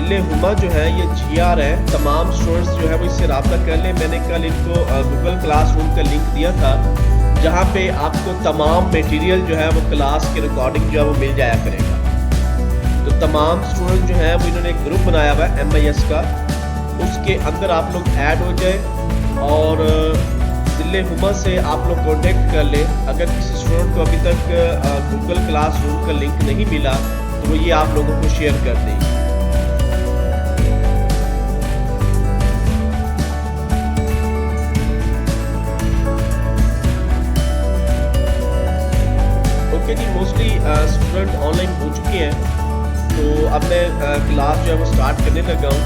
जिले हुमा जो है ये GR है, तमाम स्टूडेंट्स जो है वो इससे रब्ता कर लें। मैंने कल इनको गूगल क्लासरूम का लिंक दिया था, जहाँ पे आपको तमाम मटेरियल जो है वो क्लास की रिकॉर्डिंग जो है वो मिल जाया करेगा। तो तमाम स्टूडेंट जो है वो इन्होंने एक ग्रुप बनाया हुआ है MIS का, उसके अंदर आप लोग ऐड हो जाए और जिले हुमा से आप लोग कॉन्टेक्ट कर ले। अगर किसी स्टूडेंट को अभी तक गूगल क्लासरूम का लिंक नहीं मिला तो वो ये आप लोगों को शेयर कर देंगे। ओके जी, मोस्टली स्टूडेंट ऑनलाइन हो चुके हैं, तो अब मैं क्लास जो है वो स्टार्ट करने लगा हूँ।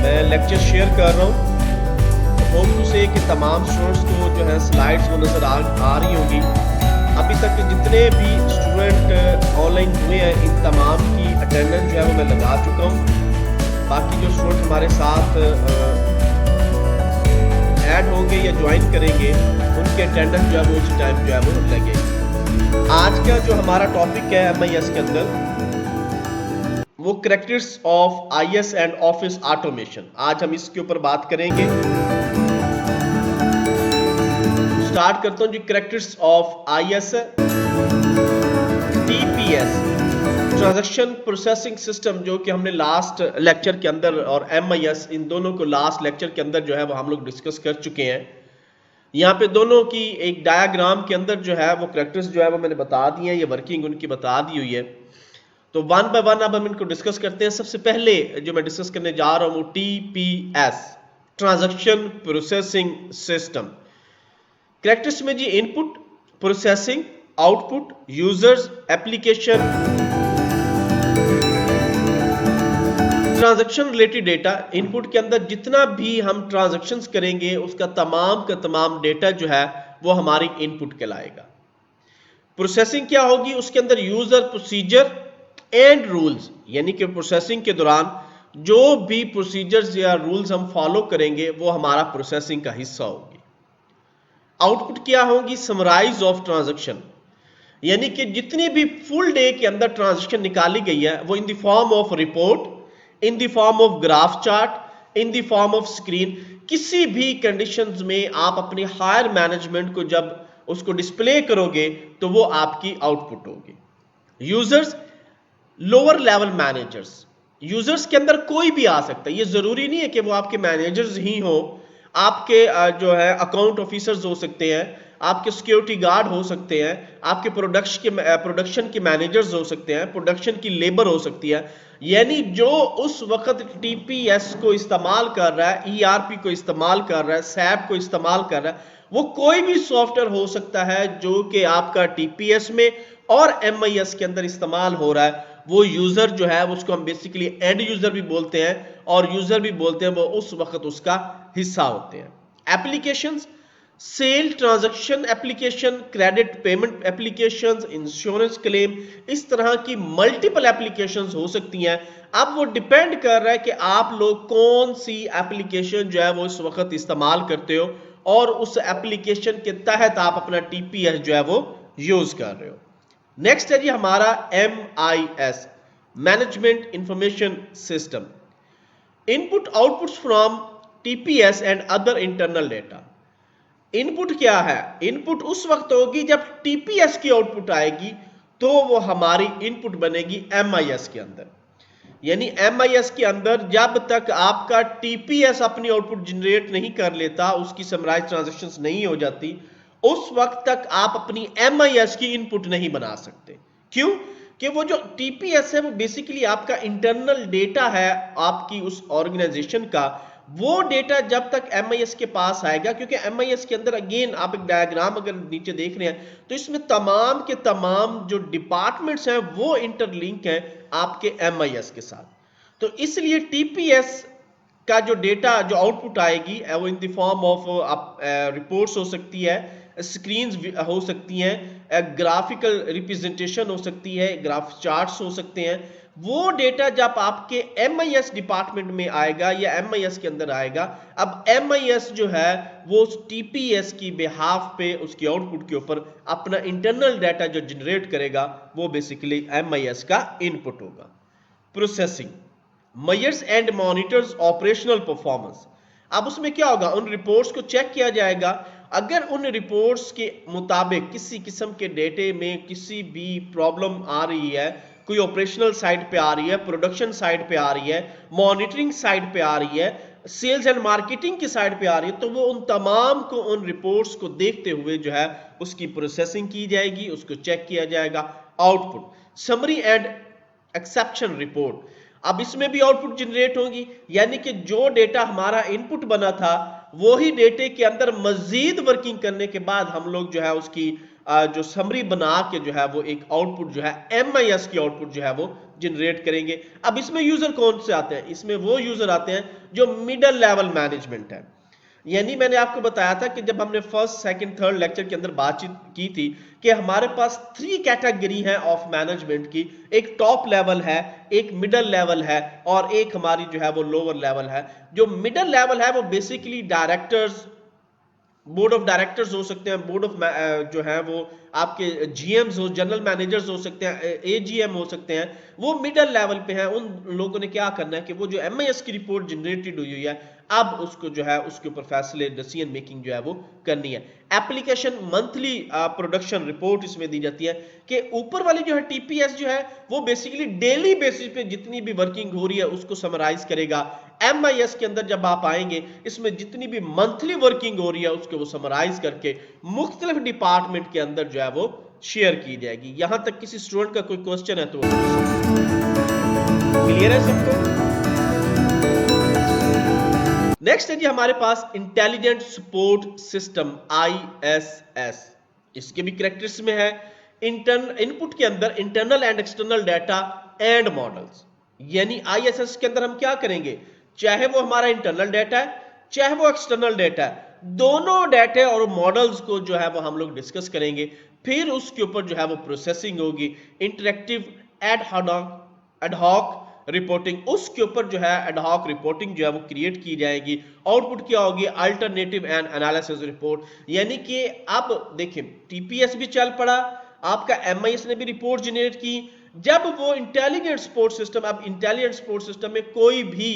मैं लेक्चर शेयर कर रहा हूँ। होप टू से कि तमाम स्टूडेंट्स को जो है स्लाइड्स वो नज़र आ रही होंगी। अभी तक जितने भी स्टूडेंट ऑनलाइन हुए हैं इन तमाम की अटेंडेंस जो है वो मैं लगा चुका हूँ। बाकी जो स्टूडेंट हमारे साथ ऐड होंगे या ज्वाइन करेंगे उनके अटेंडेंस जो है वो उसी टाइम जो है वो लगेगी। आज का जो हमारा टॉपिक है MIS के अंदर वो characters of IS and office automation, आज हम इसके ऊपर बात करेंगे। स्टार्ट करता हूं जी। Characters of IS, TPS transaction processing system, जो कि हमने लास्ट लेक्चर के अंदर, और MIS इन दोनों को लास्ट लेक्चर के अंदर जो है वो हम लोग डिस्कस कर चुके हैं। यहाँ पे दोनों की एक डायग्राम के अंदर जो है वो कैरेक्टर्स जो है वो मैंने बता दिए हैं, ये वर्किंग उनकी बता दी हुई है। तो वन बाय वन अब हम इनको डिस्कस करते हैं। सबसे पहले जो मैं डिस्कस करने जा रहा हूँ वो TPS transaction processing system. Characters में जी input, processing, output, users, application, transaction related data. Input के अंदर जितना भी हम ट्रांजैक्शंस करेंगे उसका तमाम का तमाम डेटा जो है वो हमारी इनपुट कहलाएगा। प्रोसेसिंग क्या होगी, उसके अंदर यूजर, प्रोसीजर एंड रूल्स, यानी कि प्रोसेसिंग के दौरान जो भी प्रोसीजर्स या रूल्स हम फॉलो करेंगे वो हमारा प्रोसेसिंग का हिस्सा होगी। आउटपुट क्या होगी, समराइज ऑफ ट्रांजैक्शन, यानी कि जितनी भी फुल डे के अंदर ट्रांजैक्शन निकाली गई है वो इन the form of report, in the form of graph chart, in the form of screen. किसी भी कंडीशंस में आप अपनी हायर मैनेजमेंट को जब उसको डिस्प्ले करोगे तो वो आपकी आउटपुट होगी। Users, lower level managers, users के अंदर कोई भी आ सकता है, ये जरूरी नहीं है कि वो आपके मैनेजर्स ही हो। आपके जो है अकाउंट ऑफिसर्स हो सकते हैं, आपके सिक्योरिटी गार्ड हो सकते हैं, आपके प्रोडक्शन के मैनेजर्स हो सकते हैं, प्रोडक्शन की लेबर हो सकती है। यानी जो उस वक्त TPS को इस्तेमाल कर रहा है, ERP को इस्तेमाल कर रहा है, SAP को इस्तेमाल कर रहा है, वो कोई भी सॉफ्टवेयर हो सकता है जो कि आपका TPS में और MIS के अंदर इस्तेमाल हो रहा है। वो यूजर जो है उसको हम बेसिकली एंड यूजर भी बोलते हैं और यूजर भी बोलते हैं, वो उस वक्त उसका हिस्सा होते हैं। Applications, sale transaction application, credit payment applications, insurance claim, इस तरह की मल्टीपल एप्लीकेशंस हो सकती हैं। अब वो डिपेंड कर रहा है कि आप लोग कौन सी एप्लीकेशन जो है वो इस वक्त इस्तेमाल करते हो और उस एप्लीकेशन के तहत आप अपना TPS जो है वो यूज कर रहे हो। नेक्स्ट है जी हमारा MIS, management information system. Input outputs from TPS and other internal data. Input क्या है, इनपुट उस वक्त होगी जब TPS की आउटपुट आएगी तो वो हमारी इनपुट बनेगी MIS के अंदर। यानी MIS के अंदर जब तक आपका TPS अपनी आउटपुट जनरेट नहीं कर लेता, उसकी समराइज ट्रांजैक्शंस नहीं हो जाती, उस वक्त तक आप अपनी MIS की इनपुट नहीं बना सकते। क्यों? कि वो जो TPS है वो बेसिकली आपका इंटरनल डेटा है आपकी उस ऑर्गेनाइजेशन का। वो डेटा जब तक MIS के पास आएगा, क्योंकि MIS के अंदर अगेन आप एक डायग्राम अगर नीचे देख रहे हैं तो इसमें तमाम के तमाम जो डिपार्टमेंट्स हैं वो इंटरलिंक हैं आपके MIS के साथ। तो इसलिए TPS का जो डेटा जो आउटपुट आएगी वो इन द फॉर्म ऑफ रिपोर्ट्स हो सकती है, स्क्रीन्स हो सकती हैं, ग्राफिकल रिप्रेजेंटेशन हो सकती है, ग्राफ चार्ट्स हो सकते हैं। वो डेटा जब आपके MIS डिपार्टमेंट में आएगा या MIS के अंदर आएगा, अब MIS जो है वो TPS की बिहाफ पे उसकी आउटपुट के ऊपर अपना इंटरनल डाटा जो जनरेट करेगा वो बेसिकली MIS का इनपुट होगा। Processing, measures and monitors operational performance. अब उसमें क्या होगा, उन रिपोर्ट्स को चेक किया जाएगा, अगर उन रिपोर्ट्स के मुताबिक किसी किस्म के डेटे में किसी भी प्रॉब्लम आ रही है, कोई ऑपरेशनल साइड पे आ रही है, प्रोडक्शन साइड पे आ रही है, मॉनिटरिंग साइड पे आ रही है, सेल्स एंड मार्केटिंग की साइड पे आ रही है, तो वो उन तमाम को, उन रिपोर्ट्स को देखते हुए जो है उसकी प्रोसेसिंग की जाएगी, उसको चेक किया जाएगा। Output summary and exception report. अब इसमें भी आउटपुट जनरेट होगी, यानी कि जो डेटा हमारा इनपुट बना था वो ही डेटे के अंदर मजीद वर्किंग करने के बाद हम लोग जो है उसकी जो समरी बना के जो है वो एक आउटपुट जो है MIS की आउटपुट जो है वो जनरेट करेंगे। अब इसमें यूजर कौन से आते हैं, इसमें वो यूजर आते हैं जो मिडिल लेवल मैनेजमेंट है। यानी मैंने आपको बताया था कि जब हमने फर्स्ट सेकंड थर्ड लेक्चर के अंदर बातचीत की थी कि हमारे पास 3 कैटेगरी है ऑफ मैनेजमेंट की, एक टॉप लेवल है, एक मिडिल लेवल है और एक हमारी जो है वो लोअर लेवल है। जो मिडिल लेवल है वो basically directors, board of directors हो सकते हैं, बोर्ड ऑफ जो है वो आपके GMs हो, जनरल मैनेजर्स हो सकते हैं, AGM हो सकते हैं, वो मिडिल लेवल पे हैं। उन लोगों ने क्या करना है कि वो जो MIS की रिपोर्ट जनरेटेड हुई है, अब उसको जो है उसके ऊपर फैसले, डिसीजन मेकिंग जो है वो करनी है। एप्लीकेशन मंथली प्रोडक्शन रिपोर्ट इसमें दी जाती है कि ऊपर वाली जो है TPS जो है वो बेसिकली डेली बेसिस पे जितनी भी वर्किंग हो रही है उसको समराइज करेगा। MIS के अंदर जब आप आएंगे, इसमें जितनी भी मंथली वर्किंग हो रही है उसको वो समराइज करके मुख्तलिफ डिपार्टमेंट के अंदर जो है वो शेयर की जाएगी। यहां तक किसी स्टूडेंट का कोई क्वेश्चन है तो क्लियर है सबको? नेक्स्ट है जी हमारे पास इंटेलिजेंट सपोर्ट सिस्टम ISS। इसके भी कैरेक्टरिस्टिक्स में है इनपुट के अंदर internal and external data and models. यानी ISS के अंदर हम क्या करेंगे, चाहे वो हमारा इंटरनल डाटा है चाहे वो एक्सटर्नल डाटा है, दोनों डाटा और मॉडल्स को जो है वो हम लोग डिस्कस करेंगे। फिर उसके ऊपर जो है वो प्रोसेसिंग होगी, इंटरेक्टिव एडहॉक रिपोर्टिंग, उसके ऊपर जो है एडहॉक रिपोर्टिंग जो है वो क्रिएट की जाएगी। आउटपुट क्या होगी, अल्टरनेटिव एंड एनालिसिस रिपोर्ट। यानी कि अब देखिए TPS भी चल पड़ा, आपका MIS ने भी रिपोर्ट जनरेट की। जब वो इंटेलिजेंट सपोर्ट सिस्टम, अब इंटेलिजेंट सपोर्ट सिस्टम में कोई भी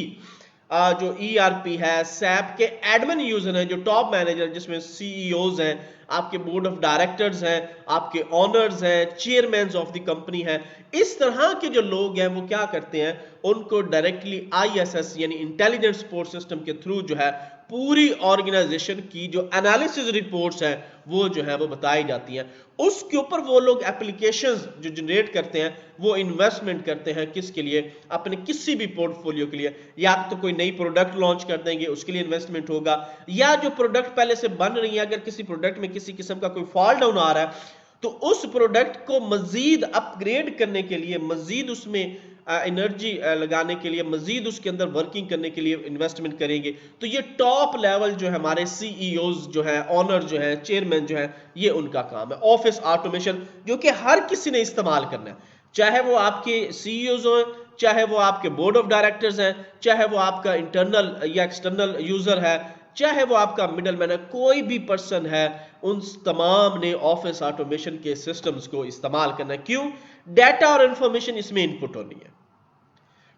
जो ERP है, SAP के एडमिन यूजर हैं, जो टॉप मैनेजर जिसमें CEOs हैं, आपके बोर्ड ऑफ डायरेक्टर्स हैं, आपके ऑनर्स हैं, चेयरमैन ऑफ द कंपनी हैं, इस तरह के जो लोग हैं वो क्या करते हैं, उनको डायरेक्टली ISS यानी इंटेलिजेंट सपोर्ट सिस्टम के थ्रू जो है पूरी ऑर्गेनाइजेशन की जो एनालिसिस रिपोर्ट्स हैं वो जो है वो बताई जाती हैं। उसके ऊपर वो लोग एप्लीकेशंस जो जनरेट करते हैं वो इन्वेस्टमेंट करते हैं, किसके लिए, अपने किसी भी पोर्टफोलियो के लिए। या तो कोई नई प्रोडक्ट लॉन्च कर देंगे उसके लिए इन्वेस्टमेंट होगा, या जो प्रोडक्ट पहले से बन रही है अगर किसी प्रोडक्ट में किसी किस्म का कोई फॉल डाउन आ रहा है तो उस प्रोडक्ट को मजीद अपग्रेड करने के लिए, मजीद उसमें एनर्जी लगाने के लिए, मजीद उसके अंदर वर्किंग करने के लिए इन्वेस्टमेंट करेंगे। तो ये टॉप लेवल जो है हमारे CEOs जो है, ऑनर जो है, चेयरमैन जो है, ये उनका काम है। ऑफिस ऑटोमेशन जो कि हर किसी ने इस्तेमाल करना है, चाहे वो आपके CEOs हो, चाहे वो आपके बोर्ड ऑफ डायरेक्टर्स हैं, चाहे वो आपका इंटरनल या एक्सटर्नल यूजर है, चाहे वो आपका मिडल मैन है, कोई भी पर्सन है, उन तमाम ने ऑफिस ऑटोमेशन के सिस्टम्स को इस्तेमाल करना है। क्यों? डाटा और इंफॉर्मेशन इसमें इनपुट होनी है।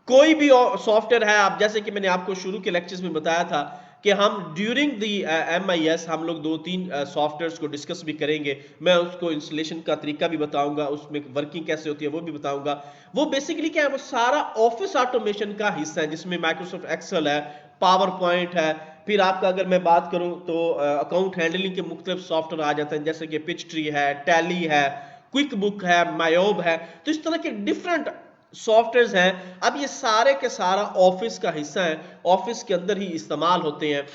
कोई भी सॉफ्टवेयर है, आप जैसे कि मैंने आपको शुरू के लेक्चर्स में बताया था कि हम ड्यूरिंग द MIS हम लोग 2-3 सॉफ्टवेयर्स को डिस्कस भी करेंगे। मैं उसको इंस्टॉलेशन का तरीका भी बताऊंगा, उसमें वर्किंग कैसे होती है वो भी बताऊंगा। वो बेसिकली क्या है, वो सारा ऑफिस ऑटोमेशन का हिस्सा है, जिसमें माइक्रोसॉफ्ट एक्सेल है, पावर पॉइंट है, फिर आपका अगर मैं बात करूं तो अकाउंट हैंडलिंग के मुख्तलिफ सॉफ्टवेयर आ जाते हैं, जैसे कि पिच ट्री है, टैली है, क्विक बुक है, मायोब है। तो इस तरह के डिफरेंट सॉफ्टवेयर्स हैं। अब ये सारे के सारा ऑफिस का हिस्सा है, ऑफिस के अंदर ही इस्तेमाल होते हैं।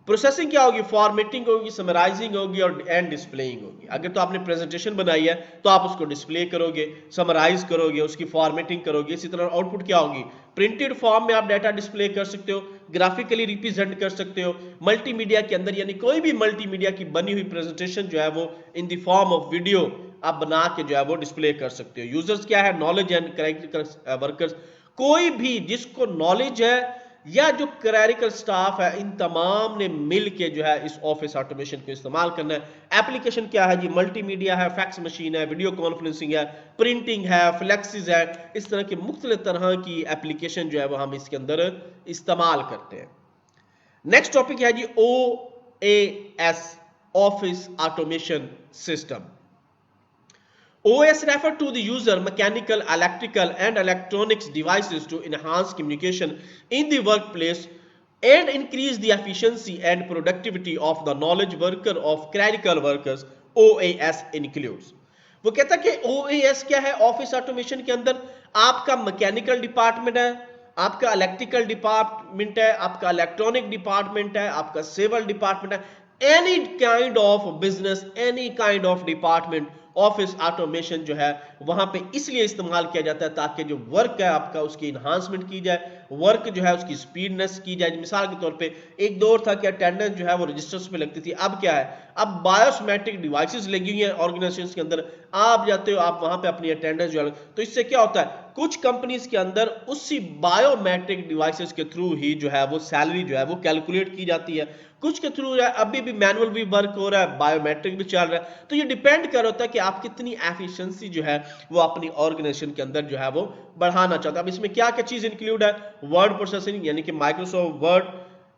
प्रोसेसिंग क्या होगी, फॉर्मेटिंग होगी, समराइजिंग होगी और एंड डिस्प्लेइंग होगी। अगर तो आपने प्रेजेंटेशन बनाई है तो आप उसको डिस्प्ले करोगे, समराइज करोगे, उसकी फॉर्मेटिंग करोगे। इसी तरह आउटपुट क्या होगी, प्रिंटेड फॉर्म में आप डाटा डिस्प्ले कर सकते हो, ग्राफिकली रिप्रेजेंट कर सकते हो, मल्टीमीडिया के अंदर, यानी कोई भी मल्टीमीडिया की बनी हुई प्रेजेंटेशन जो है वो इन द फॉर्म ऑफ वीडियो आप बना के जो है वो डिस्प्ले कर सकते हो। यूजर्स क्या है, नॉलेज एंड वर्कर्स, कोई भी जिसको नॉलेज है या जो क्लरिकल स्टाफ है, इन तमाम ने मिल के जो है इस ऑफिस ऑटोमेशन को इस्तेमाल करना है। एप्लीकेशन क्या है जी? मल्टीमीडिया है, फैक्स मशीन है, वीडियो कॉन्फ्रेंसिंग है, प्रिंटिंग है, फ्लेक्सिस है, इस तरह की मुख्तलिफ तरह की एप्लीकेशन जो है वो हम इसके अंदर इस्तेमाल करते हैं। नेक्स्ट टॉपिक है जी OAS, office automation system. OS refer to the user mechanical, electrical and electronics devices to enhance communication in the workplace and increase the efficiency and productivity of the knowledge worker of clerical workers. OAS includes. वो कहता है कि OAS क्या है? Office automation के अंदर आपका mechanical department है, आपका इलेक्ट्रिकल डिपार्टमेंट है, आपका इलेक्ट्रॉनिक डिपार्टमेंट है, आपका सिविल डिपार्टमेंट है, any kind of business, any kind of department, office automation जो है वहां पे इसलिए इस्तेमाल किया जाता है ताकि जो वर्क है आपका उसकी इन्हांसमेंट की जाए, वर्क जो है उसकी स्पीडनेस की जाए। मिसाल के तौर पे एक दौर था कि अटेंडेंस जो है वो रजिस्टर्स पे लगती थी, अब क्या है? अब बायोमेट्रिक डिवाइसेस लगी हुई हैं ऑर्गेनाइजेशंस के अंदर, आप जाते हो, आप वहां पे अपनी अटेंडेंस जो है, तो इससे क्या होता है? कुछ कंपनीज के अंदर उसी बायोमेट्रिक डिवाइसेस के थ्रू ही जो है वो सैलरी जो है वो कैलकुलेट की जाती है, कुछ के थ्रू अभी भी मैनुअल भी वर्क हो रहा है, बायोमेट्रिक भी चल रहा है। तो ये डिपेंड कर होता है कि आप कितनी एफिशिएंसी जो है वो अपनी ऑर्गेनाइजेशन के अंदर जो है वो बढ़ाना चाहते हैं। अब इसमें क्या क्या चीज इंक्लूड है? वर्ड प्रोसेसिंग यानी कि माइक्रोसॉफ्ट वर्ड,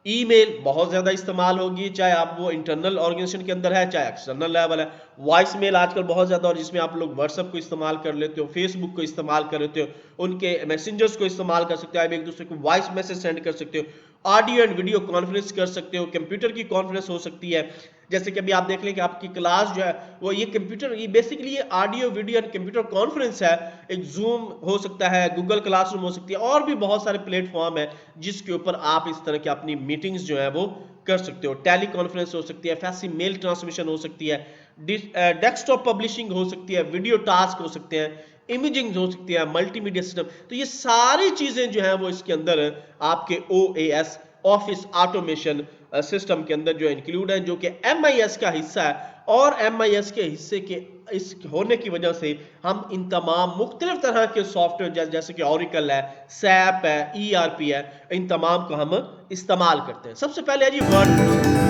ईमेल बहुत ज्यादा इस्तेमाल होगी, चाहे आप वो इंटरनल ऑर्गेनाइजेशन के अंदर है चाहे एक्सटर्नल लेवल है। वॉइस मेल आजकल बहुत ज्यादा, और जिसमें आप लोग व्हाट्सएप को इस्तेमाल कर लेते हो, फेसबुक को इस्तेमाल कर लेते हो, उनके मैसेंजर्स को इस्तेमाल कर सकते हो, आप एक दूसरे को वॉइस मैसेज सेंड कर सकते हो, ऑडियो एंड वीडियो कॉन्फ्रेंस कर सकते हो, कंप्यूटर की कॉन्फ्रेंस हो सकती है। जैसे कि अभी आप देख लें कि आपकी क्लास जो है वो ये कंप्यूटर, ये बेसिकली ये audio video and computer conference है। एक जूम हो सकता है, गूगल क्लासरूम हो सकती है, और भी बहुत सारे प्लेटफॉर्म है जिसके ऊपर आप इस तरह की अपनी मीटिंग्स जो है वो कर सकते हो। टेली कॉन्फ्रेंस हो सकती है, फैसी मेल ट्रांसमिशन हो सकती है, डेस्कटॉप पब्लिशिंग हो सकती है, वीडियो टास्क हो सकते हैं, इमेजिंग हो सकती है, मल्टीमीडिया सिस्टम। तो ये सारी चीजें जो है वो इसके अंदर आपके OAS ऑफिस ऑटोमेशन सिस्टम के अंदर जो इंक्लूड है, जो कि MIS का हिस्सा है। और MIS के हिस्से के इस होने की वजह से हम इन तमाम मुख्तलिफ तरह के सॉफ्टवेयर जैसे कि Oracle है, SAP है, ERP है, इन तमाम को हम इस्तेमाल करते हैं। सबसे पहले है जी word.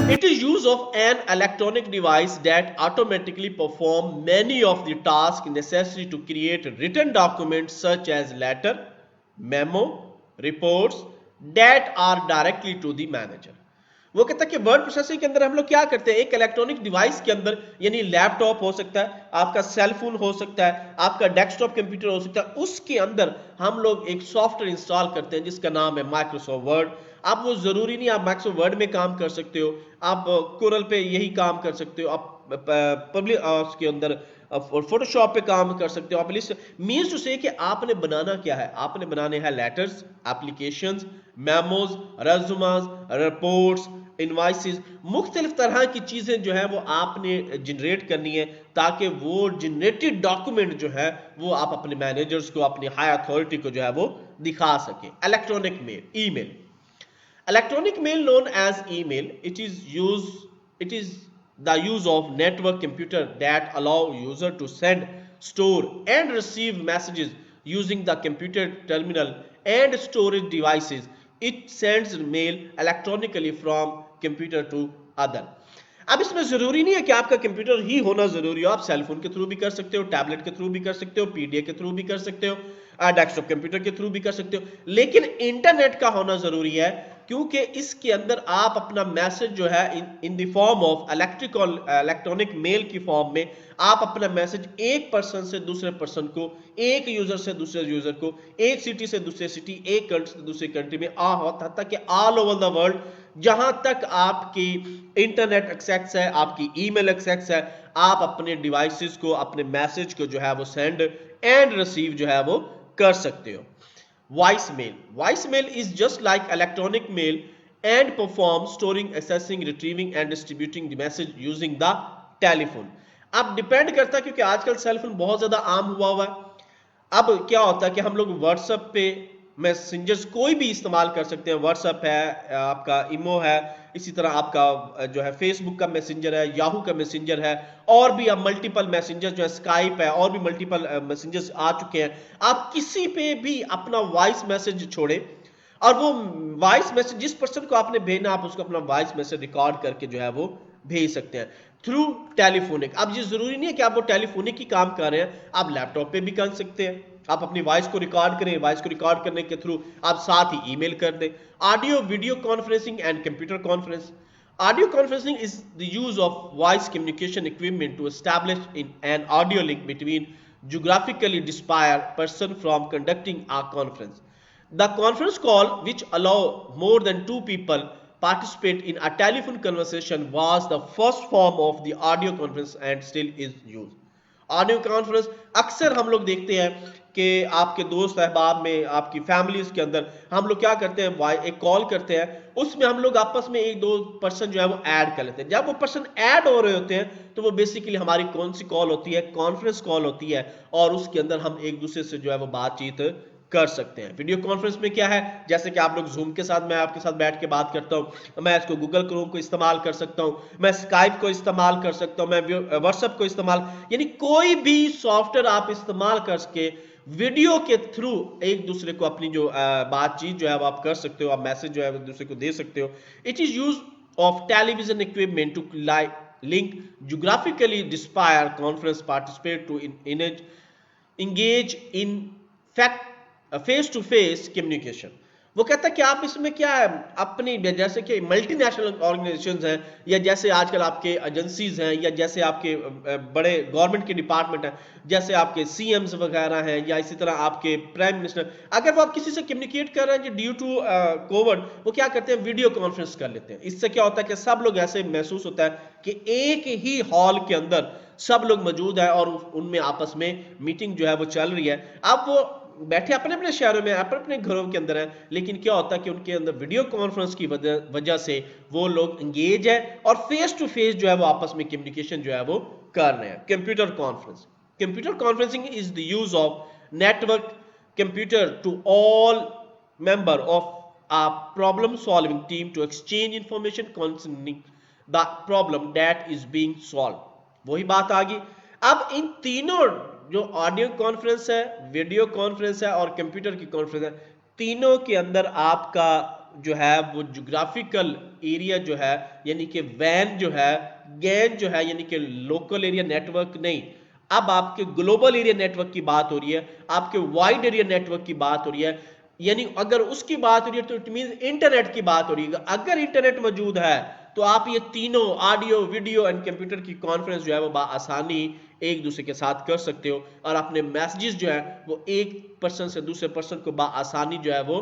It is use of an electronic device that automatically perform many of the tasks necessary to create written documents such as letter, memo, reports that are directly to the manager. वो कहता है कि word processing के अंदर हम लोग क्या करते हैं? एक इलेक्ट्रॉनिक डिवाइस के अंदर, यानी लैपटॉप हो सकता है, आपका सेल फोन हो सकता है, आपका डेस्कटॉप कंप्यूटर हो सकता है, उसके अंदर हम लोग एक सॉफ्टवेयर इंस्टॉल करते हैं जिसका नाम है माइक्रोसॉफ्ट वर्ड। आप वो जरूरी नहीं आप माइक्रोसॉफ्ट वर्ड में काम कर सकते हो, आप कोरल पे यही काम कर सकते हो, आप पब्लिक उसके अंदर फोटोशॉप पे काम कर सकते हो। आप लिस्ट मीन्स टू से कि आपने बनाना क्या है? आपने बनाने हैं letters, applications, memos, resumes, reports, invoices, मुख्तलिफ तरह की चीजें जो है वो आपने जनरेट करनी है ताकि वो जनरेटेड डॉक्यूमेंट जो है वो आप अपने मैनेजर्स को, अपनी हाई अथॉरिटी को जो है वो दिखा सके। Electronic mail, email. Electronic mail known as email, it is the use of network computer that allow user to send, store and receive messages using the computer terminal and storage devices. It sends mail electronically from computer to other. अब इसमें जरूरी नहीं है कि आपका computer ही होना जरूरी हो, आप सेल फोन के थ्रू भी कर सकते हो, टैबलेट के थ्रू भी कर सकते हो, पीडीए के थ्रू भी कर सकते हो, डेस्कटॉप कंप्यूटर के थ्रू भी कर सकते हो, लेकिन इंटरनेट का होना जरूरी है क्योंकि इसके अंदर आप अपना मैसेज जो है in the form of electronic mail की फॉर्म में आप अपना मैसेज एक पर्सन से दूसरे पर्सन को, एक यूजर से दूसरे यूजर को, एक सिटी से दूसरे सिटी, एक कंट्री से दूसरे कंट्री में होता कि ऑल ओवर द वर्ल्ड, जहां तक आपकी इंटरनेट एक्सेस है, आपकी ईमेल एक्सेस है, आप अपने डिवाइसेस को, अपने मैसेज को जो है वो सेंड एंड रिसीव जो है वो कर सकते हो। Voice mail is just like electronic mail and performs storing, accessing, retrieving and distributing the message using the telephone. अब डिपेंड करता है क्योंकि आजकल सेल फोन बहुत ज्यादा आम हुआ है। अब क्या होता है कि हम लोग व्हाट्सएप पे मैसेंजर्स कोई भी इस्तेमाल कर सकते हैं। व्हाट्सएप है, आपका इमो है, इसी तरह आपका जो है फेसबुक का मैसेंजर है, याहू का मैसेंजर है, और भी अब मल्टीपल मैसेंजर जो है, स्काइप है, और भी मल्टीपल मैसेंजर्स आ चुके हैं। आप किसी पे भी अपना वॉइस मैसेज छोड़े और वो वॉइस मैसेज जिस पर्सन को आपने भेजना, आप उसको अपना वॉइस मैसेज रिकॉर्ड करके जो है वो भेज सकते हैं थ्रू टेलीफोनिक। अब ये जरूरी नहीं है कि आप वो टेलीफोनिक ही काम कर रहे हैं, आप लैपटॉप पे भी कर सकते हैं। आप अपनी वॉइस को रिकॉर्ड करें, वॉइस को रिकॉर्ड करने के थ्रू आप साथ ही ईमेल कर दें। Audio video conferencing and computer conference. Audio conferencing is the use of voice communication equipment to establish an audio link between geographically disparate person from conducting a conference. The conference call, which allow more than two people participate in a telephone conversation, was the first form of the audio conference and still is used. Audio conference अक्सर हम लोग देखते हैं कि आपके दोस्त अहबाब में, आपकी फैमिलीज के अंदर हम लोग क्या करते हैं, एक कॉल करते हैं, उसमें हम लोग आपस में एक दो पर्सन जो है वो ऐड कर लेते हैं। जब वो पर्सन ऐड हो रहे होते हैं तो वो बेसिकली हमारी कौन सी कॉल होती है, कॉन्फ्रेंस कॉल होती है, और उसके अंदर हम एक दूसरे से जो है वो बातचीत कर सकते हैं। वीडियो कॉन्फ्रेंस में क्या है, जैसे कि आप लोग जूम के साथ, मैं आपके साथ बैठ के बात करता हूं, मैं इसको गूगल क्रोम को इस्तेमाल कर सकता हूं, मैं स्काइप को इस्तेमाल कर सकता हूं, मैं व्हाट्सएप को इस्तेमाल, यानी कोई भी सॉफ्टवेयर आप इस्तेमाल करके वीडियो के थ्रू एक दूसरे को अपनी जो बातचीत जो है वो आप कर सकते हो, आप मैसेज जो है एक दूसरे को दे सकते हो। It is use of television equipment to link geographically dispersed conference participate to engage in fact face to face communication. वो कहता है कि आप इसमें क्या है, अपनी जैसे कि मल्टीनेशनल ऑर्गेनाइजेशंस हैं, या जैसे आजकल आपके एजेंसीज हैं, या जैसे आपके बड़े गवर्नमेंट के डिपार्टमेंट हैं, जैसे आपके सीएम्स वगैरह हैं, या इसी तरह आपके प्राइम मिनिस्टर, अगर वो आप किसी से कम्युनिकेट कर रहे हैं ड्यू टू कोविड, वो क्या करते हैं, वीडियो कॉन्फ्रेंस कर लेते हैं। इससे क्या होता है कि सब लोग ऐसे महसूस होता है कि एक ही हॉल के अंदर सब लोग मौजूद है और उनमें आपस में मीटिंग जो है वो चल रही है। अब वो बैठे अपने अपने शहरों में, अपने अपने घरों के अंदर है, लेकिन क्या होता है कि उनके अंदर वीडियो कॉन्फ्रेंस की वजह से वो लोग एंगेज है और फेस टू फेस जो है वो आपस में कम्युनिकेशन जो है वो कर रहे हैं। Computer conference. Computer conferencing is the use of network computer to all member of a problem solving team to exchange information concerning the problem that is being solved। वही बात आ गई। अब इन तीनों जो ऑडियो कॉन्फ्रेंस है, वीडियो कॉन्फ्रेंस है और computer की कॉन्फ्रेंस है, तीनों के अंदर आपका जो है वो ज्योग्राफिकल एरिया जो है, यानी कि वैन जो है, गैन जो है, यानी कि लोकल एरिया नेटवर्क नहीं, अब आपके ग्लोबल एरिया नेटवर्क की बात हो रही है, आपके वाइड एरिया नेटवर्क की बात हो रही है। यानी अगर उसकी बात हो रही है तो इट मींस इंटरनेट की बात हो रही है। अगर इंटरनेट मौजूद है तो आप ये तीनों ऑडियो, वीडियो एंड कंप्यूटर की कॉन्फ्रेंस जो है वो आसानी एक दूसरे के साथ कर सकते हो और अपने मैसेजेस जो है वो एक पर्सन से दूसरे पर्सन को आसानी जो है वो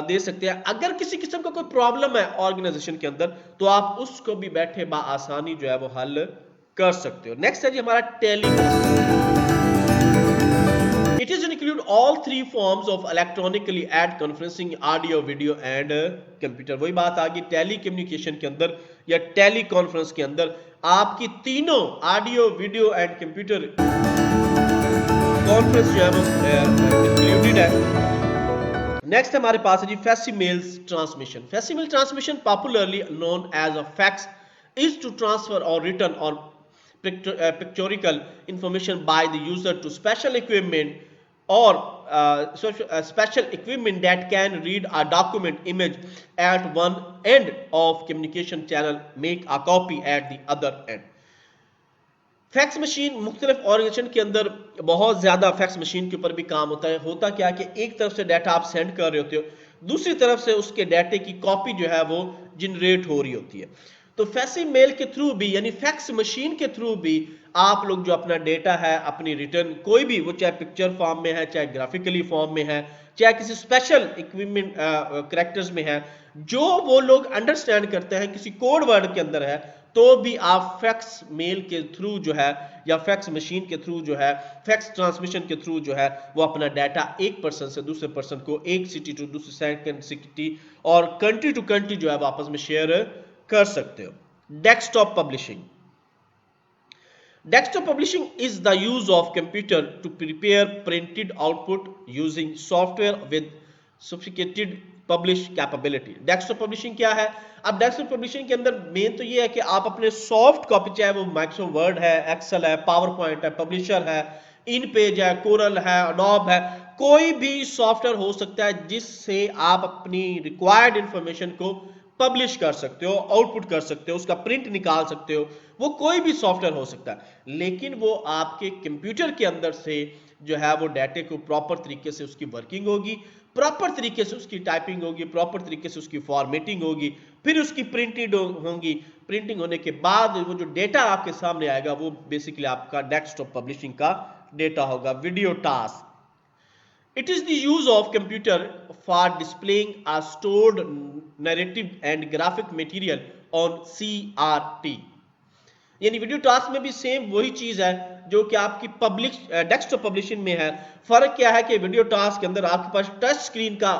दे सकते हैं। अगर किसी किस्म का कोई प्रॉब्लम है ऑर्गेनाइजेशन के अंदर तो आप उसको भी बैठे आसानी जो है वो हल कर सकते हो। नेक्स्ट है जी हमारा tele. It is include all three forms of electronically ad conferencing, audio, video and computer। वही बात आ गई, टेली कम्युनिकेशन के अंदर या टेली कॉन्फ्रेंस के अंदर आपकी तीनों audio, video and computer conference जो है वो इंक्लूडेड है। नेक्स्ट हमारे पास है जी facsimile transmission. Facsimile transmission popularly known as a fax is to transfer और रिटर्न और pictorial information by the user to special equipment or special equipment that can read a document image at one end of communication channel, make a copy at the other end। Fax machine मुख्तलिफ organisation के अंदर बहुत ज्यादा fax machine के ऊपर भी काम होता है। होता क्या कि एक तरफ से डाटा आप सेंड कर रहे होते हो, दूसरी तरफ से उसके डाटे की कॉपी जो है वो जनरेट हो रही होती है। तो फैक्सिमेल के थ्रू भी यानी फैक्स मशीन के थ्रू भी आप लोग जो अपना डेटा है, अपनी रिटर्न कोई भी, वो चाहे पिक्चर फॉर्म में है, चाहे ग्राफिकली फॉर्म में है, चाहे किसी स्पेशल इक्विपमेंट कैरेक्टर्स में है, जो वो लोग अंडरस्टैंड करते हैं किसी कोड वर्ड के अंदर है, तो भी आप फैक्स मेल के थ्रू जो है या फैक्स मशीन के थ्रू जो है, फैक्स ट्रांसमिशन के थ्रू जो है वो अपना डाटा एक पर्सन से दूसरे पर्सन को, एक सिटी टू दूसरी सेकंड सिटी और कंट्री टू कंट्री जो है वो आपस में शेयर कर सकते हो। Desktop publishing. Desktop publishing is the use of computer to prepare printed output using software with sophisticated publish capability. Desktop publishing क्या है? अब डेस्कटॉप पब्लिशिंग के अंदर मेन तो ये है कि आप अपने सॉफ्ट कॉपी, चाहे वो माइक्रोसॉफ्ट वर्ड है, एक्सेल है, पावर पॉइंट है, पब्लिशर है, इन पेज है, कोरल है, अडोब है, कोई भी सॉफ्टवेयर हो सकता है जिससे आप अपनी रिक्वायर्ड इंफॉर्मेशन को पब्लिश कर सकते हो, आउटपुट कर सकते हो, उसका प्रिंट निकाल सकते हो। वो कोई भी सॉफ्टवेयर हो सकता है, लेकिन वो आपके कंप्यूटर के अंदर से जो है वो डाटा को प्रॉपर तरीके से उसकी वर्किंग होगी, प्रॉपर तरीके से उसकी टाइपिंग होगी, प्रॉपर तरीके से उसकी फॉर्मेटिंग होगी, फिर उसकी प्रिंटिंग होगी। प्रिंटिंग होने के बाद वो जो डेटा आपके सामने आएगा वो बेसिकली आपका डेस्कटॉप पब्लिशिंग का डेटा होगा। Video task, it is the use of computer for displaying a stored narrative and graphic material on CRT। यानी वीडियो टास्क में भी सेम वही चीज है जो कि आपकी पब्लिश डेस्कटॉप पब्लिशिंग में है। फर्क क्या है कि वीडियो टास्क के अंदर आपके पास टच स्क्रीन का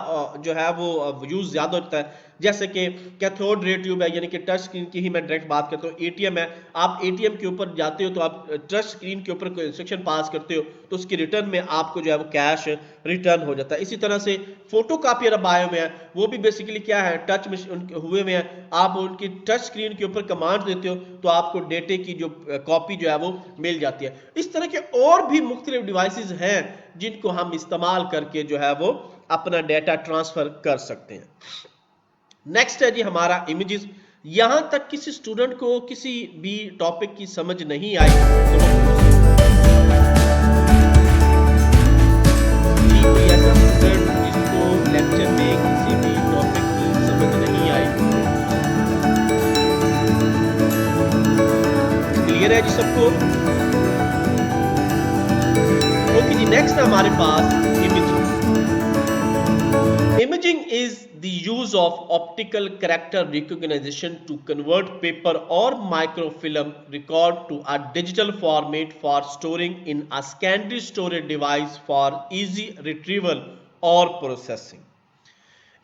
जो है वो यूज ज्यादा होता है, जैसे कि कैथोड रे ट्यूब है, यानी कि टच स्क्रीन की ही मैं डायरेक्ट बात करता हूँ। एटीएम है, आप एटीएम के ऊपर जाते हो तो आप टच स्क्रीन के ऊपर कोई इंस्ट्रक्शन पास करते हो तो उसके रिटर्न में आपको जो है वो कैश रिटर्न हो जाता है। इसी तरह से फोटो कापियर बायो में है, वो भी बेसिकली क्या है, टच में हुए में है, आप उनकी टच स्क्रीन के ऊपर कमांड देते हो तो आपको डेटे की जो कॉपी जो है वो मिल जाती है। इस तरह के और भी मुख्तलिफ डिवाइसेस हैं जिनको हम इस्तेमाल करके जो है वो अपना डेटा ट्रांसफर कर सकते हैं। नेक्स्ट है जी हमारा इमेजेस। यहां तक किसी स्टूडेंट को किसी भी टॉपिक की समझ नहीं आई तो जिसको लेक्चर में किसी भी टॉपिक की समझ नहीं आई, क्लियर है जी सबको? ओके जी, नेक्स्ट है हमारे पास imaging. Imaging is the use of optical character recognition to convert paper or microfilm record to a digital format for storing in a secondary storage device for easy retrieval or processing।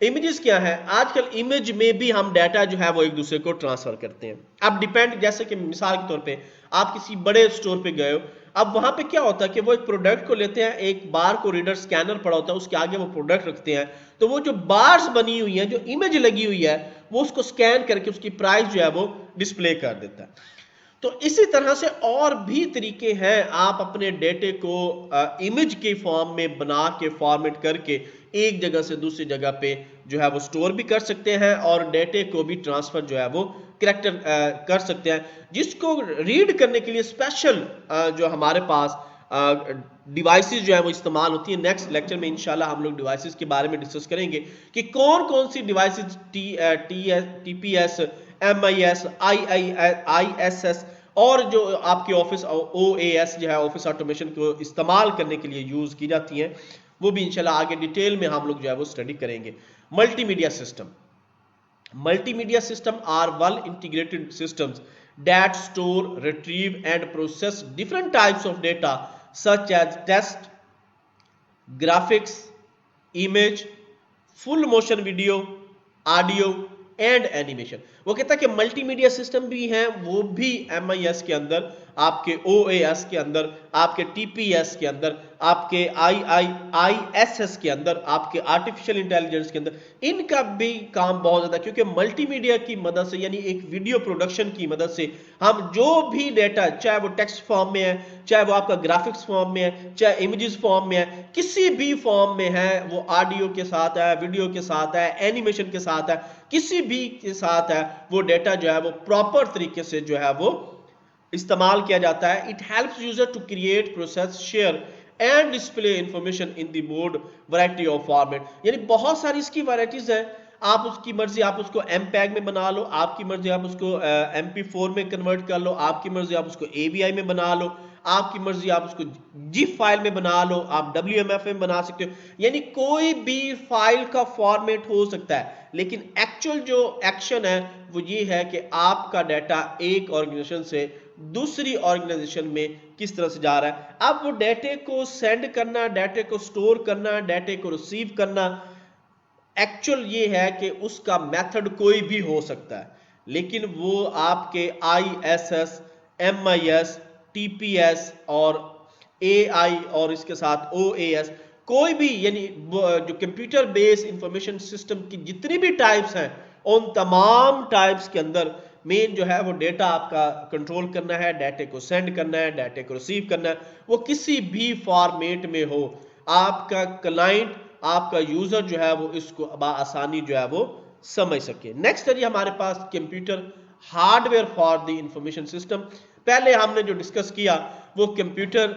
Images क्या है? आजकल image में भी हम data जो है वो एक दूसरे को ट्रांसफर करते हैं। अब डिपेंड, जैसे कि मिसाल के तौर पे आप किसी बड़े स्टोर पे गए हो, अब वहां पे क्या होता है कि वो एक प्रोडक्ट को लेते हैं, एक बार को रीडर स्कैनर पड़ा होता है, उसके आगे वो प्रोडक्ट रखते हैं, तो वो जो बार्स बनी हुई है, जो इमेज लगी हुई है, वो उसको स्कैन करके उसकी प्राइस जो है वो डिस्प्ले कर देता है। तो इसी तरह से और भी तरीके हैं, आप अपने डेटे को इमेज के फॉर्म में बना के फॉर्मेट करके एक जगह से दूसरी जगह पे जो है वो स्टोर भी कर सकते हैं और डेटे को भी ट्रांसफर जो है वो कैरेक्टर कर सकते हैं, जिसको रीड करने के लिए स्पेशल जो हमारे पास डिवाइसेस जो है वो इस्तेमाल होती है। नेक्स्ट लेक्चर में इंशाल्लाह हम लोग डिवाइसेस के बारे में डिस्कस करेंगे कि कौन कौन सी डिवाइसेस टीपीएस, MIS, IISS और जो आपके ऑफिस OAS जो है ऑफिस ऑटोमेशन को इस्तेमाल करने के लिए यूज की जाती हैं, वो भी इंशाल्लाह आगे डिटेल में हम लोग जो है वो स्टडी करेंगे। Multimedia system, multimedia system are well integrated systems that store, retrieve and process different types of data such as text, graphics, image, full motion video, audio and animation। वो कहता है कि मल्टीमीडिया सिस्टम भी हैं, वो भी MIS के अंदर, आपके OAS के अंदर, आपके TPS के अंदर, आपके IISS के अंदर, आपके आर्टिफिशियल इंटेलिजेंस के अंदर, इनका भी काम बहुत ज्यादा, क्योंकि मल्टीमीडिया की मदद से यानी एक वीडियो प्रोडक्शन की मदद से हम जो भी डेटा, चाहे वो टेक्स्ट फॉर्म में है, चाहे वो आपका ग्राफिक्स फॉर्म में है, चाहे इमेजेस फॉर्म में है, किसी भी फॉर्म में है, वो ऑडियो के साथ है, वीडियो के साथ है, एनिमेशन के साथ है, किसी भी के साथ है, वो डेटा जो है वो प्रॉपर तरीके से जो है वो इस्तेमाल किया जाता है। It helps user to create, process, share and display information in the mode variety of format. यानी बहुत सारी इसकी वैरायटीज है, आप उसकी मर्जी आप उसको MPEG में बना लो, आपकी मर्जी आप उसको MP4 में कन्वर्ट कर लो, आपकी मर्जी आप उसको AVI में बना लो, आपकी मर्जी आप उसको GIF फाइल में बना लो, आप WMF में बना सकते हो। यानी कोई भी फाइल का फॉर्मेट हो सकता है, लेकिन एक्चुअल जो एक्शन है वो ये है कि आपका डाटा एक ऑर्गेनाइजेशन से दूसरी ऑर्गेनाइजेशन में किस तरह से जा रहा है। अब वो डेटे को सेंड करना, डेटे को स्टोर करना, डेटे को रिसीव करना, एक्चुअल ये है कि उसका मेथड कोई भी हो सकता है, लेकिन वो आपके ISS, MIS, TPS और AI और इसके साथ OAS कोई भी यानी जो कंप्यूटर बेस्ड इंफॉर्मेशन सिस्टम की जितनी भी टाइप्स हैं, उन तमाम टाइप्स के अंदर मेन जो है वो डेटा आपका कंट्रोल करना है, डाटा को सेंड करना है, डाटा को रिसीव करना है, वो किसी भी फॉर्मेट में हो, आपका क्लाइंट, आपका यूजर जो है वो इसको आसानी जो है वो समझ सके। नेक्स्ट है हमारे पास computer hardware for the information system. पहले हमने जो डिस्कस किया वो computer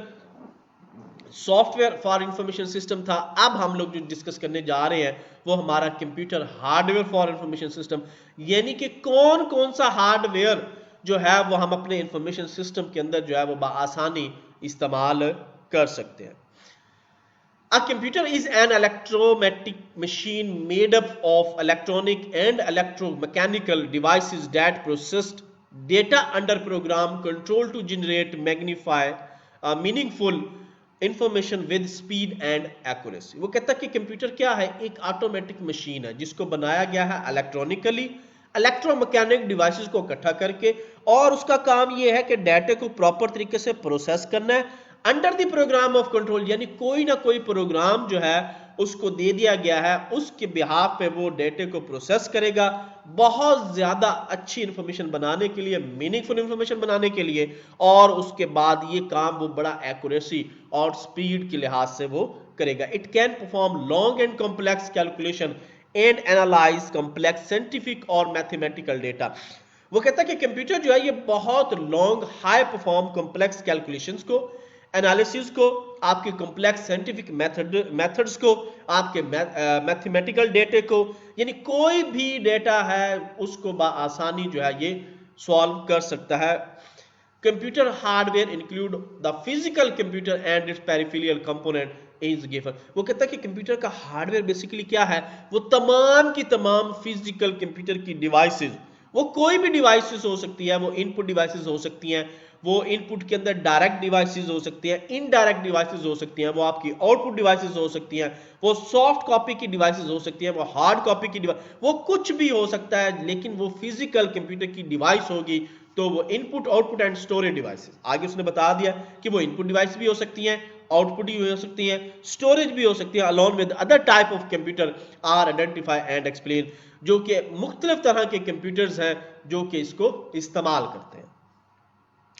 software for information system था। अब हम लोग जो डिस्कस करने जा रहे हैं वो हमारा computer hardware for information system, यानी कि कौन कौन सा हार्डवेयर जो है वो हम अपने इंफॉर्मेशन सिस्टम के अंदर जो है वो आसानी इस्तेमाल कर सकते हैं। A computer is an electromagnetic machine made up of electronic and electromechanical devices that process data under program control to generate magnify meaningful information with speed and accuracy। वो कहता है कि कंप्यूटर क्या है, एक ऑटोमेटिक मशीन है जिसको बनाया गया है इलेक्ट्रॉनिकली इलेक्ट्रोमैकेनिक डिवाइसेस को इकट्ठा करके, और उसका काम ये है कि डाटा को प्रॉपर तरीके से प्रोसेस करना है under the program of control, यानी कोई ना कोई प्रोग्राम जो है उसको दे दिया गया है, उसके बिहाफ पे वो डेटा को प्रोसेस करेगा बहुत ज्यादा अच्छी इंफॉर्मेशन बनाने के लिए, मीनिंगफुल इंफॉर्मेशन बनाने के लिए, और उसके बाद ये काम वो बड़ा एक्यूरेसी और स्पीड के लिहाज से वो करेगा। It can perform long and complex calculation and analyse complex scientific और मैथमेटिकल डेटा। वो कहता है कि कंप्यूटर जो है ये बहुत long high perform complex calculations को, एनालिसिस को, आपके कॉम्प्लेक्स साइंटिफिक मेथड्स को, आपके मैथमेटिकल डेटा को, यानी कोई भी डेटा है उसको आसानी जो है ये सॉल्व कर सकता है। Computer hardware include the physical computer and it's peripheral component is given. वो कहता है कि कंप्यूटर का हार्डवेयर बेसिकली क्या है, वो तमाम की तमाम फिजिकल कंप्यूटर की डिवाइसेस, वो कोई भी डिवाइसेस हो सकती है, वो इनपुट डिवाइसेस हो सकती हैं, वो इनपुट के अंदर डायरेक्ट डिवाइसेस हो सकती हैं, इनडायरेक्ट डिवाइसेस हो सकती हैं, वो आपकी आउटपुट डिवाइसेस हो सकती हैं, वो सॉफ्ट कॉपी की डिवाइसेस हो सकती हैं, वो हार्ड कॉपी की डिवाइस, वो कुछ भी हो सकता है, लेकिन वो फिजिकल कंप्यूटर की डिवाइस होगी तो वो input output and storage devices. आगे उसने बता दिया कि वो इनपुट डिवाइस भी हो सकती हैं, आउटपुट भी हो सकती है, स्टोरेज भी हो सकती है, along with other type of computer are identify and explain, जो कि मुख्तलिफ तरह के कंप्यूटर्स हैं जो कि इसको इस्तेमाल करते हैं।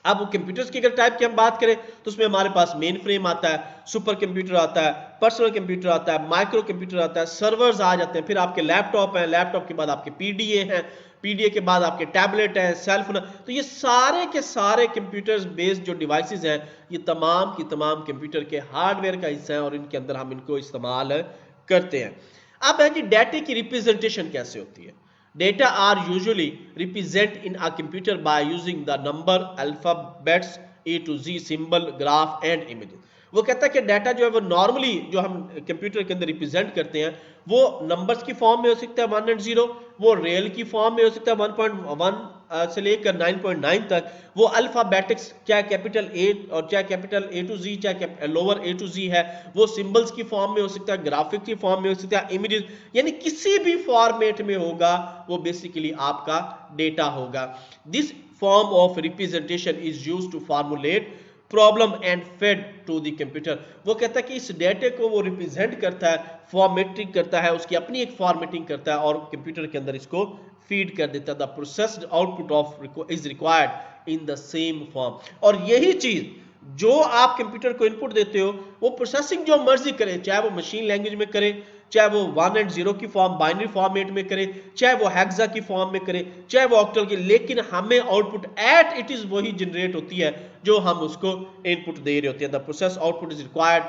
अब वो कंप्यूटर्स की अगर टाइप की हम बात करें तो उसमें हमारे पास मेन फ्रेम आता है, सुपर कंप्यूटर आता है, पर्सनल कंप्यूटर आता है, माइक्रो कंप्यूटर आता है, सर्वर्स आ जाते हैं, फिर आपके लैपटॉप हैं, लैपटॉप के बाद आपके पीडीए हैं, पीडीए के बाद आपके टैबलेट हैं, सेल फोन। तो ये सारे के सारे कंप्यूटर्स बेस्ड जो डिवाइसेस हैं ये तमाम की तमाम कंप्यूटर के हार्डवेयर का हिस्सा है और इनके अंदर हम इनको इस्तेमाल करते हैं। अब है जी डाटा की रिप्रेजेंटेशन कैसे होती है। Data are usually represented in a computer by using the number, alphabets, A to Z, symbol, graph and images। वो कहता है कि डाटा जो है वो नॉर्मली जो हम कंप्यूटर के अंदर रिप्रेजेंट करते हैं वो नंबर्स की फॉर्म में हो सकता है 1 और 0, वो रियल की फॉर्म में हो सकता है 1.1 से लेकर 9.9 तक, वो अल्फाबेटिक्स चाहे कैपिटल ए और चाहे कैपिटल ए टू जी चाहे लोअर ए टू जी है, वो सिंबल्स की फॉर्म में हो सकता है, ग्राफिक की फॉर्म में हो सकता है, इमेजेस, यानी किसी भी फॉर्मेट में होगा वो बेसिकली आपका डेटा होगा। This form of representation is used to formulate problem and fed to the computer. वो कहता है कि इस डेटे को वो रिप्रेजेंट करता है, फॉर्मेटिंग करता है, उसकी अपनी एक फॉर्मेटिंग करता है और कंप्यूटर के अंदर इसको फीड कर देता है। The processed output of is required in the same form. और यही चीज जो आप कंप्यूटर को इनपुट देते हो वो प्रोसेसिंग जो मर्जी करे, चाहे वो मशीन लैंग्वेज में करे, चाहे वो 1 और 0 की फॉर्म बाइनरी फॉर्मेट में करे, चाहे वो हेक्सा की फॉर्म में करे, चाहे वो ऑक्टल की, लेकिन हमें आउटपुट एट इट इज वही जनरेट होती है जो हम उसको इनपुट दे रहे होते हैं। The process output is required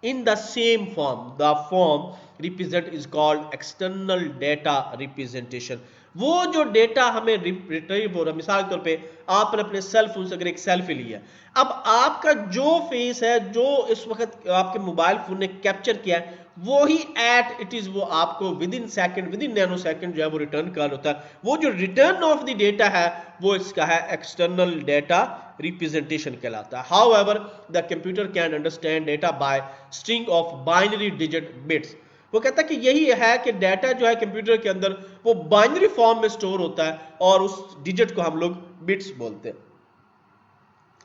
in the same form. The form represent is called external data representation. वो जो डेटा हमें रिट्रीव हो रहा है, मिसाल के तौर पे आपने अपने सेल फोन से अगर एक सेल्फी ली है, अब आपका जो फेस है जो इस वक्त आपके मोबाइल फोन ने कैप्चर किया है वो ही एट इट इज वो आपको with in second, with in nano second जो है वो रिटर्न कर होता है। वो जो रिटर्न ऑफ द डेटा है वो इसका है एक्सटर्नल डेटा रिप्रेजेंटेशन कहलाता है। However the computer can understand data bye string of binary digit bits. वो कहता है कि यही है कि डाटा जो है कंप्यूटर के अंदर वो बाइनरी फॉर्म में स्टोर होता है और उस डिजिट को हम लोग बिट्स बोलते हैं।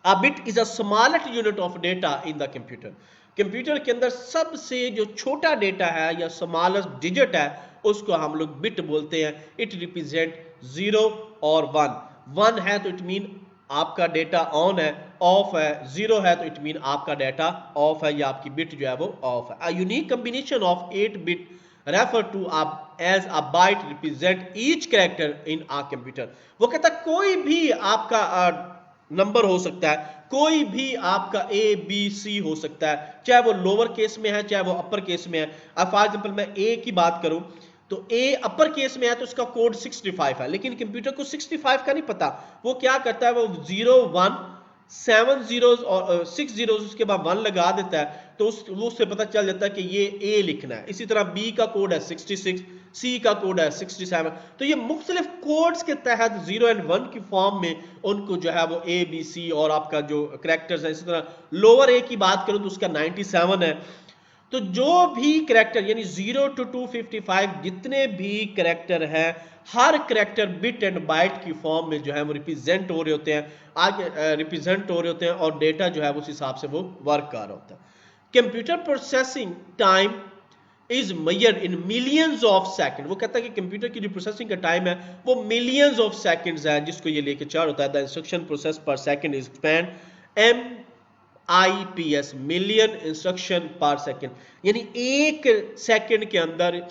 A bit is a smallest unit of data in the computer. Computer के अंदर सबसे जो छोटा डेटा है या स्मॉलेस्ट डिजिट है उसको हम लोग बिट बोलते हैं. इट रिप्रेजेंट 0 और 1. 1 है तो इट मीन आपका डेटा ऑन है, ऑफ है. 0 है तो इट मीन आपका डेटा ऑफ है या आपकी बिट जो है वो ऑफ है. A unique combination of 8 bit refer to as a byte represent each character in a computer. वो कहता है कोई भी आपका नंबर हो सकता है, कोई भी आपका A B C हो सकता है, चाहे वो लोअर केस में है चाहे वो अपर केस में है. अब फॉर एग्जांपल मैं A की बात करूं तो A अपर केस में है तो उसका कोड 65 है, लेकिन कंप्यूटर को 65 का नहीं पता. वो क्या करता है, वो 0 1 7 zeros और 6 zeros उसके बाद 1 लगा देता है, तो उससे पता चल जाता है कि ये A लिखना है. इसी तरह B का कोड है 66, C का कोड है 67. तो ये मुख्तलिफ कोड्स के तहत 0 and 1 की फॉर्म में उनको जो है वो A B C और आपका जो करैक्टर्स है. इसी तरह लोअर A की बात करूं तो उसका 97 है. तो जो भी करैक्टर यानी 0 to 255 जितने भी करैक्टर हैं, हर करैक्टर बिट एंड बाइट की फॉर्म में जो है वो रिप्रेजेंट हो रहे होते हैं, आगे रिप्रेजेंट हो रहे होते हैं और डेटा जो है उस हिसाब से वो वर्क कर रहा होता है. Computer processing time is measured in millions of second. वो कहता है कि कंप्यूटर की जो प्रोसेसिंग का टाइम है वो मिलियंस ऑफ सेकंड्स है, जिसको ये लेके चार होता है. द इंस्ट्रक्शन प्रोसेस पर second is span MIPS, million instruction पर सेकंड. यानी एक सेकंड के अंदर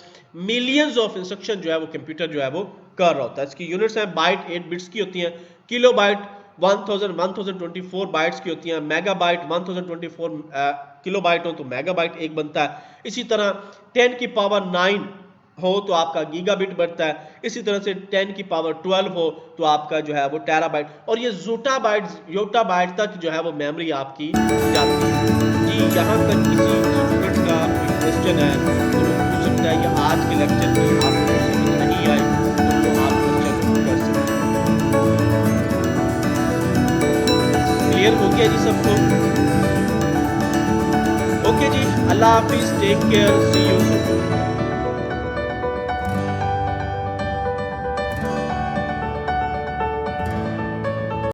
मिलियंस ऑफ इंस्ट्रक्शन जो है वो कंप्यूटर जो है वो कर रहा होता है. इसकी यूनिट्स हैं, बाइट 8 बिट्स की होती हैं, किलो बाइट 1024 बाइट्स की होती हैं, मेगा बाइट 1024 किलो बाइट हो तो मेगा बाइट एक बनता है. इसी तरह 10 की पावर 9 हो तो आपका गीगाबिट बढ़ता है. इसी तरह से 10 की पावर 12 हो तो आपका जो है वो टेराबाइट, और ये योटा बाइट तक जो है वो मेमोरी आपकी जाती है. जी यहाँ तक किसी स्टूडेंट का कोई क्वेश्चन है तो वो पूछ सकता है. ये आज के लेक्चर में आपको समझ नहीं आई तो आप क्वेश्चन कर सकते हैं. क्लियर हो गया जी सबको? ओके जी, अल्लाह हाफिज, take care, see you soon.